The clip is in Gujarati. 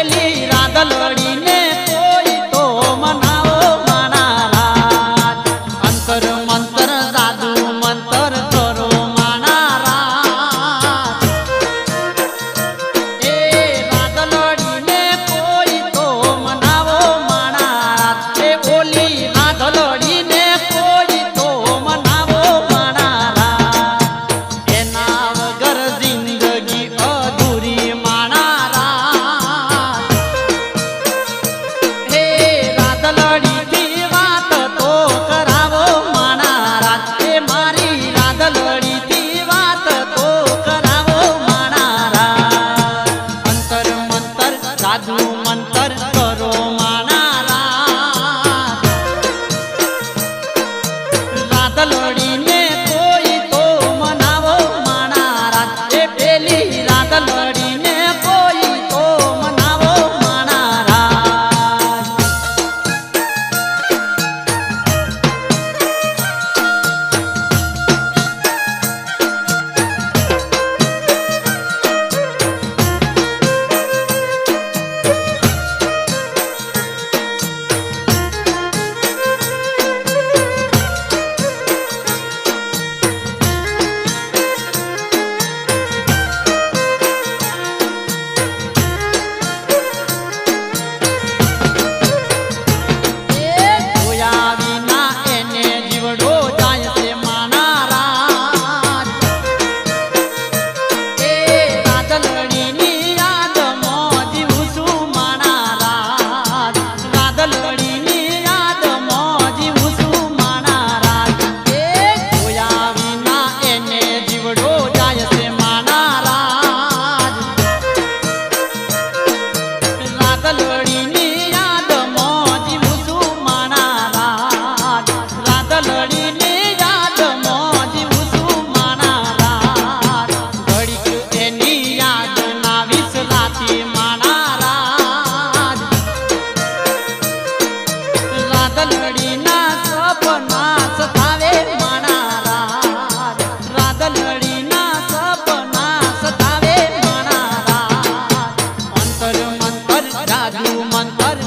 પેલી રાધલડી ને કોઈ તો મનાવો માણા રાજ અંતર મંતર જાદુ મંતર કરો માણા રાજ એ રાધલડી ને કોઈ તો મનાવો માણા રાજ એ ઓલી રાધલડી ને કોઈ તો મનાવો માણા રાજ એના વગર જિંદગી અધૂરી માણા રાજ હે રાધલડી થી વાત તો કરાવો માણા રાજ એ મારી રાધલડી થી વાત તો કરાવો માણા રાજ અંતર મંતર જાદુ મંતર કરો માણા રાજ રાધલડી ને કોઈ તો મનાવો માણા રાજ એ પેલી રાધલડી ને કોઈ તો મનાવો માણા રાજ જોયા વિના એને જીવડો જાય છે માણા રાજ એ રાધલડીની યાદમાં જીવું છું માણા રાજ રાધલડીની યાદમાં જીવું છું માણા રાજ એ જોયા વિના એને જીવડો જાય છે માણા રાજ રાધલડીની યાદમાં જીવું છું માણા રાજ રાધલડીની યાદમાં જીવું છું માણા રાજ ઘડીક એની યાદ ના વિસરાતી માણા રાજ રાધલડીના સપના સતાવે માણા રાજ રાધલડીના સપના સતાવે માણા રાજ અંતર મંતર જાદુ મંતર